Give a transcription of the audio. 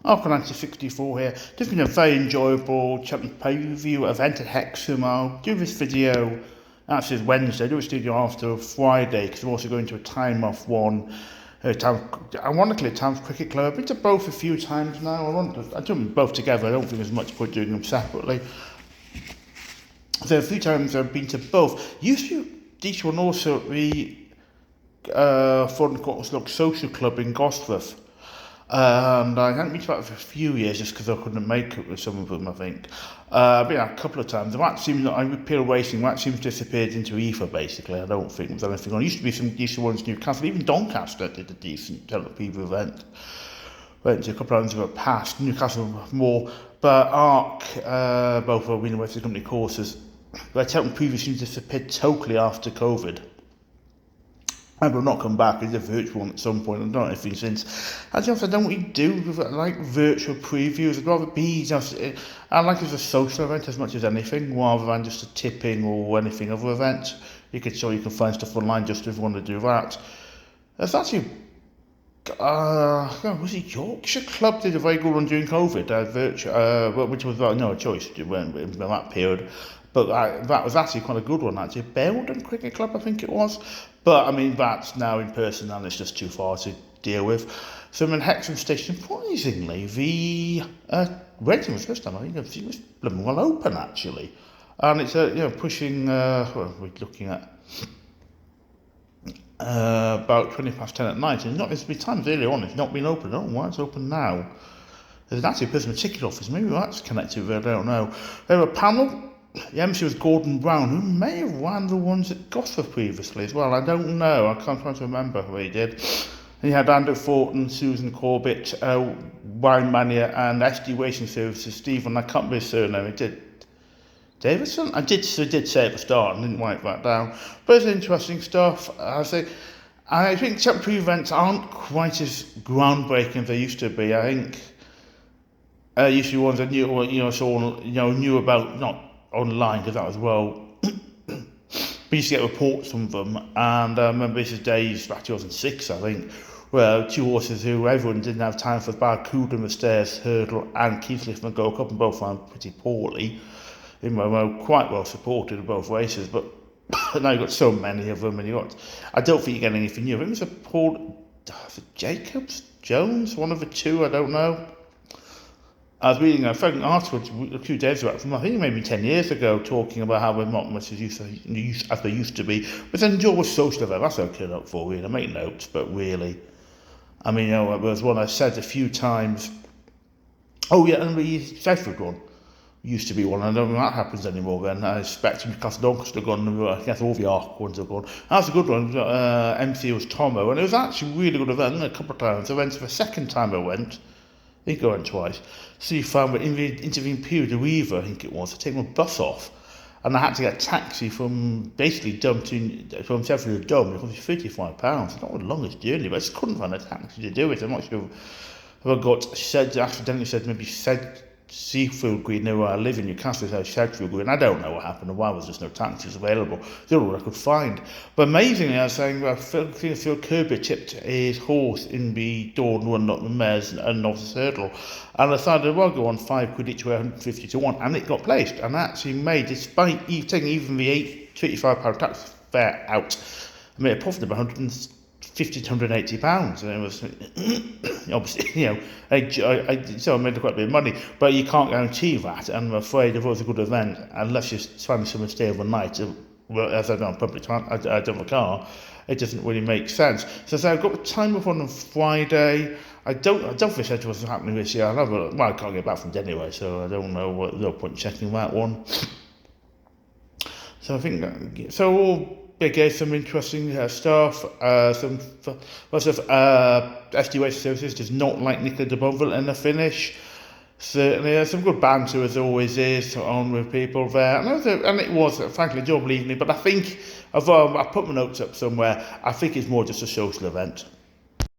Arc 1964 here. Just been a very enjoyable Cheltenham pay-per-view event at Hexham. I'll do this video, actually it's Wednesday, I'll do a studio after Friday because I'm also going to a Tynemouth one. Ironically, Tynemouth Cricket Club. I've been to both a few times now. I do them both together. I don't think there's much point doing them separately. So a few times I've been to both. Used to each one also at the Thornton Social Club in Gosforth. And I hadn't been to that for a few years just because I couldn't make it with some of them, I think. I've been out a couple of times. The match seems that Peel Racing, that seems disappeared into ether basically. I don't think there's anything on. There used to be some decent ones in Newcastle, even Doncaster did a decent Cheltenham event. Went to a couple of times that passed, Newcastle more, but Arc, both are winning Western Company courses. Their Cheltenham previously disappeared totally after COVID. I will not come back. It's a virtual one at some point. I've done anything since. I don't really do like virtual previews. I'd rather be just. I like it as a social event as much as anything, rather than just a tipping or anything other event. You can find stuff online just if you want to do that. There's actually. Was it Yorkshire Club did a very good one during COVID, which was no choice in that period. But that was actually quite a good one, actually. Belden Cricket Club, I think it was. But, I mean, that's now in person and it's just too far to deal with. So I'm in Hexham Station. Surprisingly, the Rennie was first time, I think it was blooming well open, actually. And it's, pushing, we're looking at about 10:20 at night. And there's been times earlier on, it's not been open. I don't know why it's open now. There's actually a person with a ticket office. Maybe that's connected with it, I don't know. They have a panel. The MC was Gordon Brown, who may have won the ones at Gosforth previously as well. I don't know. I can't try to remember who he did. And you had Andrew Thornton, Susan Corbett, Wine Mania, and SD Racing Services. Stephen, I can't remember his surname. It did Davidson. I did say at the start and didn't write that down. But it's interesting stuff. I think Cheltenham events aren't quite as groundbreaking as they used to be. I think used to be ones I knew about, not online, because that was we used to get reports from them, and I remember this is days back 2006, I think, where two horses who everyone didn't have time for, Barracuda in the Stairs, Hurdle and Keithley from the Gold Cup, and both ran pretty poorly, even though quite well supported in both races, but now you've got so many of them, and I don't think you get anything new. I think it was Jacobs, Jones, one of the two, I don't know. I was reading an article a few days ago from, I think maybe 10 years ago, talking about how we're not much as they used to be. But then enjoy with social event, that's what I turn up for, really. I make notes, but really. I mean, it was one I said a few times. Oh, yeah, and the Southwood one used to be one. I don't think that happens anymore then. I expect Newcastle Doncaster have gone, I guess all the Arc ones have gone. That's a good one. MC was Tomo, and it was actually a really good event. A couple of times. I went for the second time I went. I think I went twice. So you found that in the intervening period, the Weaver, I think it was, to take my bus off. And I had to get a taxi from basically from Sheffield to Dome. It cost me £35. It's not the longest journey, but I just couldn't find a taxi to do it. I'm not sure if I accidentally said maybe Seafield Green, near where I live in Newcastle, so Sheffield Green. I don't know what happened and why there was just no taxis available. They're all I could find. But amazingly, I was saying that Phil Corbett tipped his horse in the Dawn Run, not the Mares and Novice Hurdle. And I decided, well, go on £5 each way, 150 to 1, and it got placed. And actually made, despite taking even the £25 tax fare out, I made a profit of £150 to £180, and it was obviously, so I made quite a bit of money, but you can't guarantee that, and I'm afraid if it was a good event, unless you're finding someone to stay overnight, as I don't have public time, I don't have a car, it doesn't really make sense. So I've got the time off on Friday. I don't think it was happening this year. I can't get back from it anyway, so I don't know. No point checking that one. So I think all. Again, some interesting stuff. Some lots of SD Racing Services does not like Nicola de Bonville in the finish. Certainly, there's some good banter as always is on with people there, and it was frankly a enjoyable evening. But I think I put my notes up somewhere. I think it's more just a social event.